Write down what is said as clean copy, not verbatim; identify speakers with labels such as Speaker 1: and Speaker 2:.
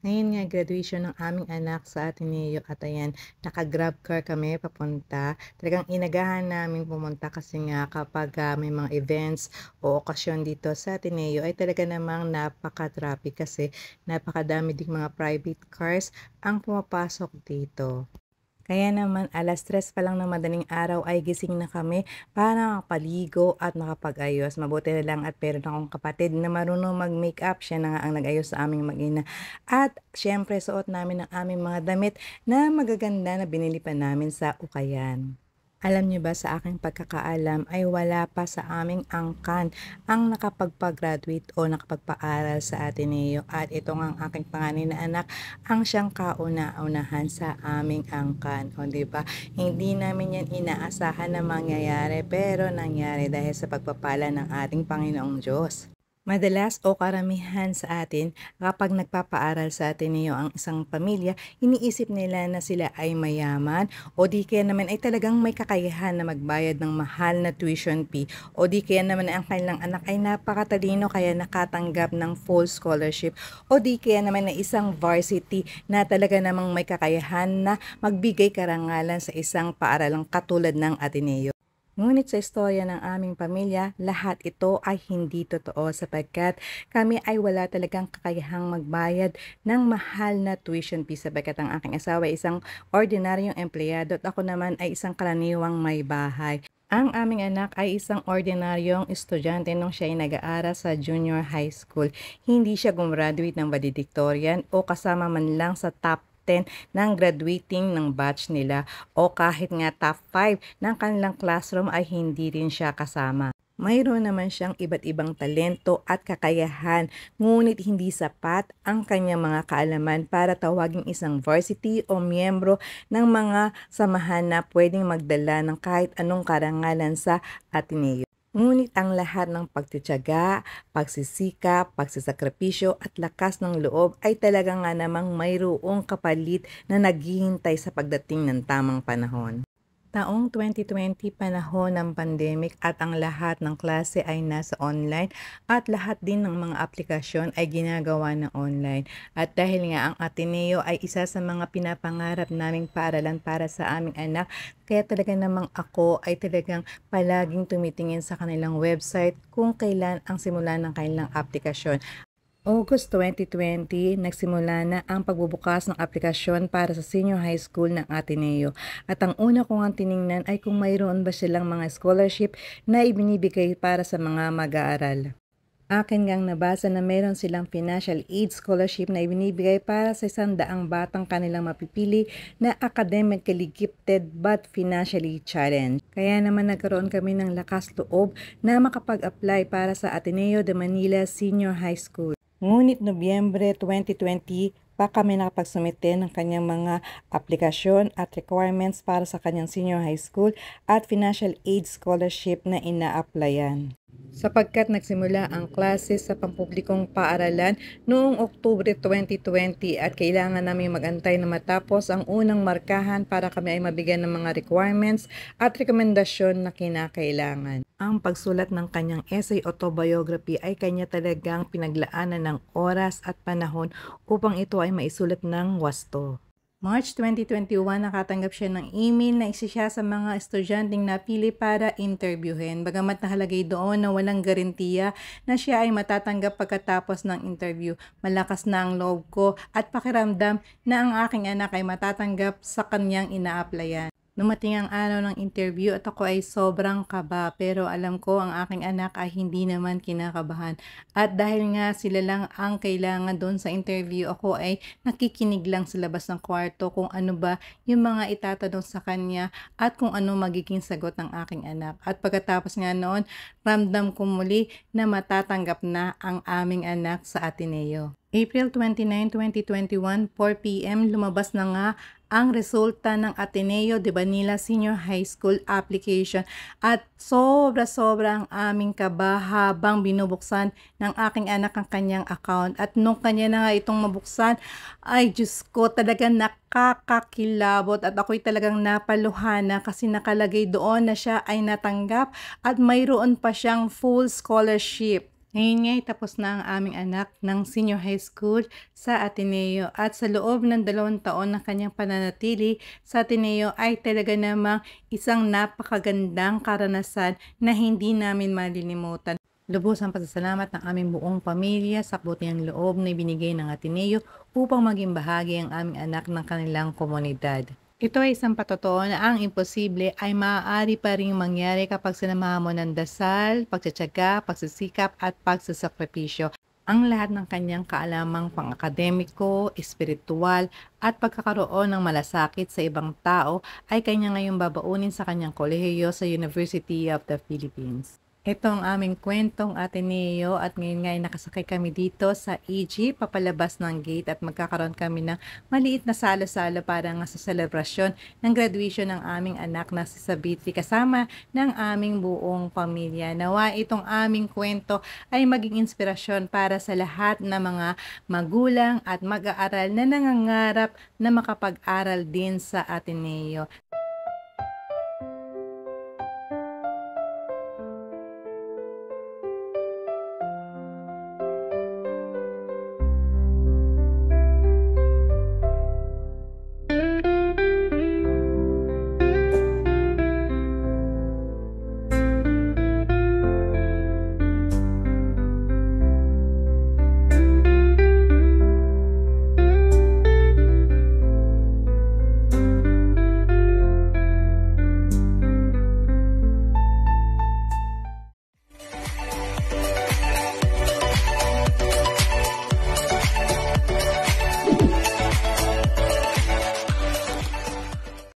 Speaker 1: Ngayon nga graduation ng aming anak sa Ateneo at ayan, naka-Grab car kami papunta. Talagang inagahan namin pumunta kasi nga kapag may mga events o okasyon dito sa Ateneo ay talaga namang napaka-traffic kasi napakadami ding mga private cars ang pumapasok dito. Kaya naman 3:00 pa lang ng madaling araw ay gising na kami para makapaligo at makapag-ayos. Mabuti na lang at meron akong kapatid na marunong mag-makeup. Siya na nga ang nag-ayos sa aming mag-ina. At syempre suot namin ang aming mga damit na magaganda na binili pa namin sa Ukayan. Alam niyo ba sa aking pagkakaalam ay wala pa sa aming angkan ang nakapagpa-graduate o nakapagpaaral sa Ateneo at ito nga ang aking panganay na anak ang siyang kauna-unahan sa aming angkan. O di ba? Hindi namin yan inaasahan na mangyayari pero nangyari dahil sa pagpapala ng ating Panginoong Diyos. Madalas o karamihan sa atin, kapag nagpapaaral sa Ateneo ang isang pamilya, iniisip nila na sila ay mayaman o di kaya naman ay talagang may kakayahan na magbayad ng mahal na tuition fee o di kaya naman ang kanilang anak ay napakatalino kaya nakatanggap ng full scholarship o di kaya naman na isang varsity na talaga namang may kakayahan na magbigay karangalan sa isang paaralang katulad ng Ateneo. Ngunit sa istorya ng aming pamilya, lahat ito ay hindi totoo sapagkat kami ay wala talagang kakayahang magbayad ng mahal na tuition fee sapagkat ang aking asawa ay isang ordinaryong empleyado at ako naman ay isang karaniwang may bahay. Ang aming anak ay isang ordinaryong estudyante nung siya ay nag-aaral sa junior high school. Hindi siya gumraduate ng valedictorian o kasama man lang sa top 10 ng graduating ng batch nila o kahit nga top 5 ng kanilang classroom ay hindi rin siya kasama. Mayroon naman siyang iba't ibang talento at kakayahan, ngunit hindi sapat ang kanyang mga kaalaman para tawaging isang varsity o miyembro ng mga samahan na pwedeng magdala ng kahit anong karangalan sa Ateneo. Ngunit ang lahat ng pagtitiyaga, pagsisikap, pagsasakripisyo at lakas ng loob ay talaga nga namang mayroong kapalit na naghihintay sa pagdating ng tamang panahon. Taong 2020 panahon ng pandemic at ang lahat ng klase ay nasa online at lahat din ng mga aplikasyon ay ginagawa ng online. At dahil nga ang Ateneo ay isa sa mga pinapangarap naming paaralan para sa aming anak, kaya talaga namang ako ay talagang palaging tumitingin sa kanilang website kung kailan ang simula ng kanilang aplikasyon. August 2020, nagsimula na ang pagbubukas ng aplikasyon para sa senior high school ng Ateneo. At ang una ko nga tiningnan ay kung mayroon ba silang mga scholarship na ibinibigay para sa mga mag-aaral. Akin ngang nabasa na meron silang financial aid scholarship na ibinibigay para sa 100 batang kanilang mapipili na academically gifted but financially challenged. Kaya naman nagkaroon kami ng lakas loob na makapag-apply para sa Ateneo de Manila Senior High School. Ngunit Nobyembre 2020 pa kami nakapagsumite ng kanyang mga aplikasyon at requirements para sa kanyang senior high school at financial aid scholarship na ina-applyan. Sapagkat nagsimula ang klase sa pampublikong paaralan noong Oktubre 2020 at kailangan namin magantay na matapos ang unang markahan para kami ay mabigyan ng mga requirements at rekomendasyon na kinakailangan. Ang pagsulat ng kanyang essay autobiography ay kanya talagang pinaglaanan ng oras at panahon upang ito ay maisulat ng wasto. March 2021, nakatanggap siya ng email na isa siya sa mga estudyanteng napili para interviewin. Bagamat nakalagay doon na walang garantiya na siya ay matatanggap pagkatapos ng interview. Malakas na ang loob ko at pakiramdam na ang aking anak ay matatanggap sa kanyang ina-applyan. Dumating ang araw ng interview at ako ay sobrang kaba pero alam ko ang aking anak ay hindi naman kinakabahan. At dahil nga sila lang ang kailangan doon sa interview, ako ay nakikinig lang sa labas ng kwarto kung ano ba yung mga itatanong sa kanya at kung ano magiging sagot ng aking anak. At pagkatapos nga noon, ramdam ko muli na matatanggap na ang aming anak sa Ateneo. April 29, 2021, 4 p.m. lumabas na nga ang resulta ng Ateneo de Manila Senior High School application at sobra-sobra ang aming kaba habang binubuksan ng aking anak ang kanyang account at nung kanya na nga itong mabuksan ay Diyos ko talagang nakakakilabot at ako'y talagang napaluhana kasi nakalagay doon na siya ay natanggap at mayroon pa siyang full scholarship. Ngayon nga'y tapos na ang aming anak ng senior high school sa Ateneo at sa loob ng 2 taon na kanyang pananatili sa Ateneo ay talaga namang isang napakagandang karanasan na hindi namin malilimutan. Lubos ang pasasalamat ng aming buong pamilya sa kabutihang loob na ibinigay ng Ateneo upang maging bahagi ang aming anak ng kanilang komunidad. Ito ay isang patotoo na ang imposible ay maaari pa ring mangyari kapag sinamahan mo ng dasal, pagtitiyaga, pagsisikap at pagsasakripisyo. Ang lahat ng kanyang kaalamang pang-akademiko, espiritual at pagkakaroon ng malasakit sa ibang tao ay kanya ngayong babaunin sa kanyang kolehiyo sa University of the Philippines. Ito ang aming kwentong Ateneo at ngayon nga ay nakasakay kami dito sa EG papalabas ng gate at magkakaroon kami ng maliit na salo-salo para nga sa selebrasyon ng graduation ng aming anak na si Sabiti kasama ng aming buong pamilya. Nawa itong aming kwento ay maging inspirasyon para sa lahat ng mga magulang at mag-aaral na nangangarap na makapag-aral din sa Ateneo.